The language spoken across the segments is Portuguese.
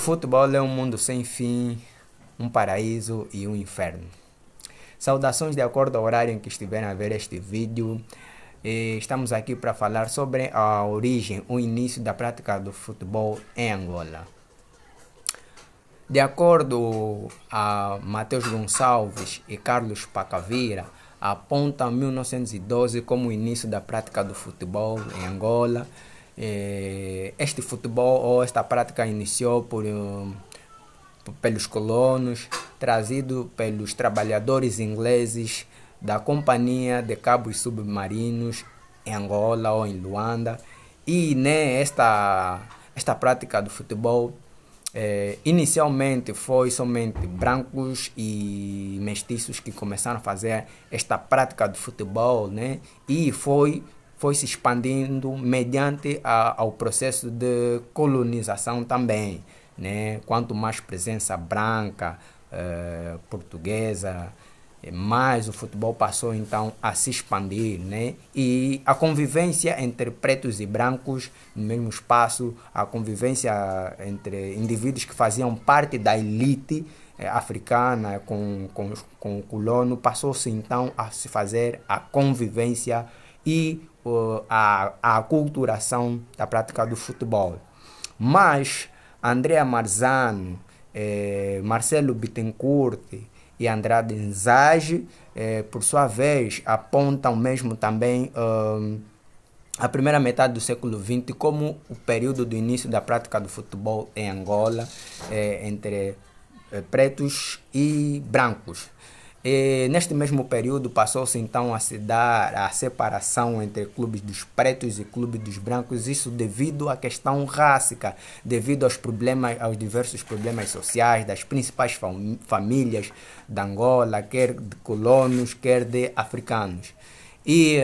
futebol é um mundo sem fim, um paraíso e um inferno. Saudações de acordo ao horário em que estiverem a ver este vídeo. Estamos aqui para falar sobre a origem, o início da prática do futebol em Angola. De acordo a Mateus Gonçalves e Carlos Pacavira, apontam 1912 como o início da prática do futebol em Angola. Este futebol ou esta prática iniciou pelos colonos, trazido pelos trabalhadores ingleses da Companhia de Cabos Submarinos em Angola ou em Luanda. E esta prática do futebol inicialmente foi somente brancos e mestiços que começaram a fazer esta prática do futebol, e foi se expandindo mediante ao processo de colonização também, Quanto mais presença branca, portuguesa, mais o futebol passou então a se expandir, E a convivência entre pretos e brancos no mesmo espaço, a convivência entre indivíduos que faziam parte da elite africana com o colono, passou-se então a se fazer a convivência e a aculturação da prática do futebol. Mas Andrea Marzano, Marcelo Bittencourt e Andrade Nzage, por sua vez, apontam mesmo também a primeira metade do século XX como o período do início da prática do futebol em Angola, entre pretos e brancos. Neste mesmo período passou-se então a se dar a separação entre clubes dos pretos e clubes dos brancos, isso devido à questão rássica, devido aos diversos problemas sociais das principais famílias da Angola, quer de colonos, quer de africanos. E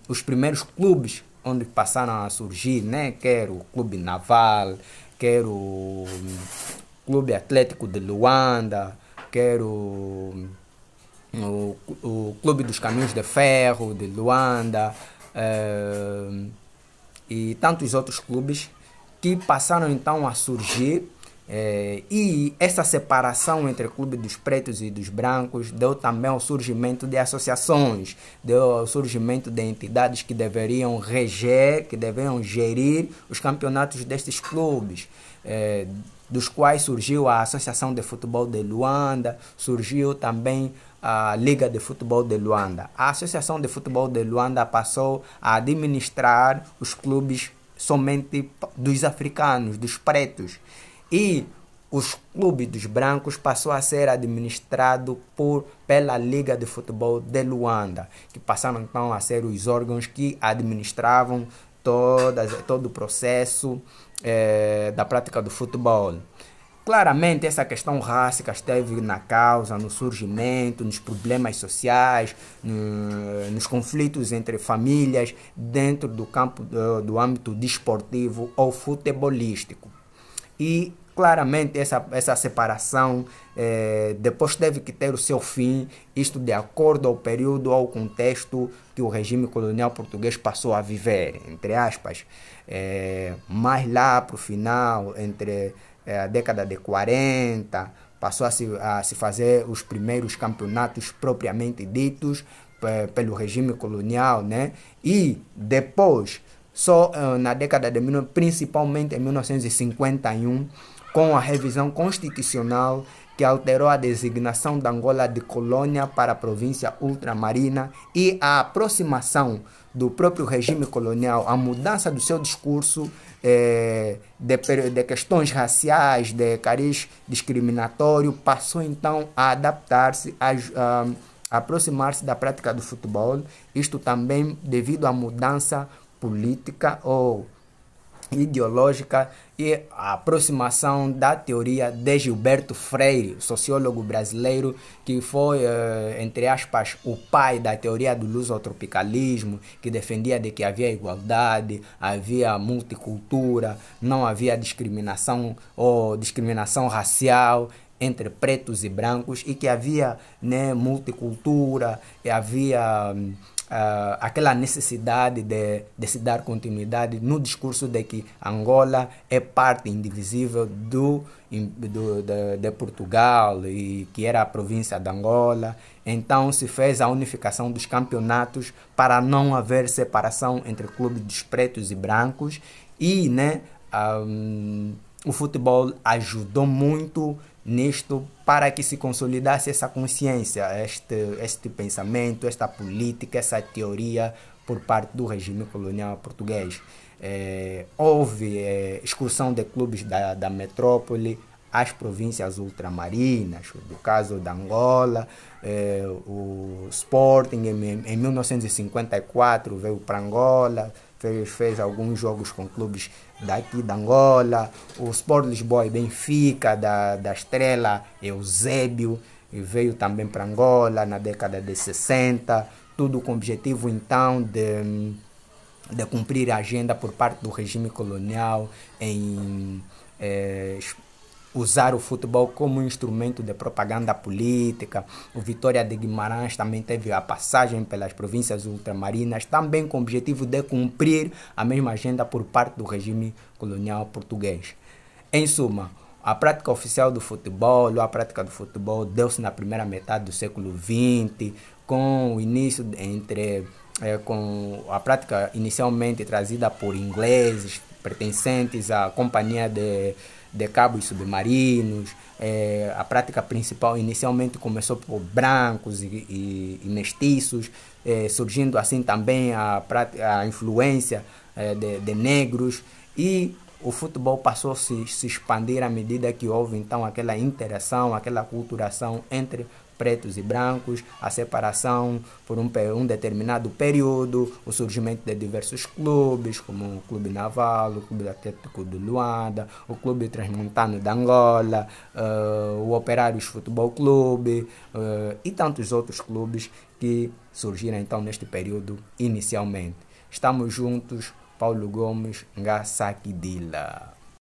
os primeiros clubes onde passaram a surgir, quer o Clube Naval, quer o Clube Atlético de Luanda, quer o Clube dos Caminhos de Ferro de Luanda, e tantos outros clubes que passaram então a surgir, e essa separação entre o clube dos pretos e dos brancos deu também ao surgimento de associações, deu ao surgimento de entidades que deveriam gerir os campeonatos destes clubes, dos quais surgiu a Associação de Futebol de Luanda, surgiu também a Liga de Futebol de Luanda. A Associação de Futebol de Luanda passou a administrar os clubes somente dos africanos, dos pretos, e os clubes dos brancos passou a ser administrado pela Liga de Futebol de Luanda, que passaram então a ser os órgãos que administravam todo o processo da prática do futebol. Claramente essa questão rássica esteve na causa, no surgimento, nos problemas sociais, nos conflitos entre famílias dentro do campo do âmbito desportivo ou futebolístico. E claramente essa separação depois teve que ter o seu fim, isto de acordo ao período, ao contexto que o regime colonial português passou a viver, entre aspas. Mais lá para o final, entre a década de 40, passou a se fazer os primeiros campeonatos propriamente ditos pelo regime colonial, E depois, só na década de principalmente em 1951, com a revisão constitucional que alterou a designação da Angola de colônia para a província ultramarina e a aproximação do próprio regime colonial, a mudança do seu discurso de questões raciais, de cariz discriminatório, passou então a adaptar-se, a aproximar-se da prática do futebol, isto também devido à mudança política ou ideológica e a aproximação da teoria de Gilberto Freire, sociólogo brasileiro, que foi, entre aspas, o pai da teoria do lusotropicalismo, que defendia de que havia igualdade, havia multicultura, não havia discriminação ou discriminação racial entre pretos e brancos, e que havia multicultura, e havia aquela necessidade de se dar continuidade no discurso de que Angola é parte indivisível de Portugal e que era a província de Angola. Então se fez a unificação dos campeonatos para não haver separação entre clubes dos pretos e brancos e, né, o futebol ajudou muito nisto para que se consolidasse essa consciência, este pensamento, esta política, essa teoria por parte do regime colonial português. Houve excursão de clubes da metrópole às províncias ultramarinas, no caso da Angola, o Sporting em 1954 veio para Angola, fez alguns jogos com clubes daqui da Angola, o Sport Lisboa e Benfica da Estrela Eusébio veio também para Angola na década de 60, tudo com o objetivo então de cumprir a agenda por parte do regime colonial em usar o futebol como instrumento de propaganda política. O Vitória de Guimarães também teve a passagem pelas províncias ultramarinas, também com o objetivo de cumprir a mesma agenda por parte do regime colonial português. Em suma, a prática oficial do futebol, a prática do futebol deu-se na primeira metade do século XX, com o início com a prática inicialmente trazida por ingleses pertencentes à companhia de cabos submarinos. A prática principal inicialmente começou por brancos e mestiços, surgindo assim também a influência de negros, e o futebol passou a se expandir à medida que houve então aquela interação, aquela culturação entre pretos e brancos, a separação por um determinado período, o surgimento de diversos clubes, como o Clube Naval, o Clube Atlético de Luanda, o Clube Transmontano de Angola, o Operários Futebol Clube e tantos outros clubes que surgiram então neste período inicialmente. Estamos juntos, Paulo Gomes, Ngasaki Dila.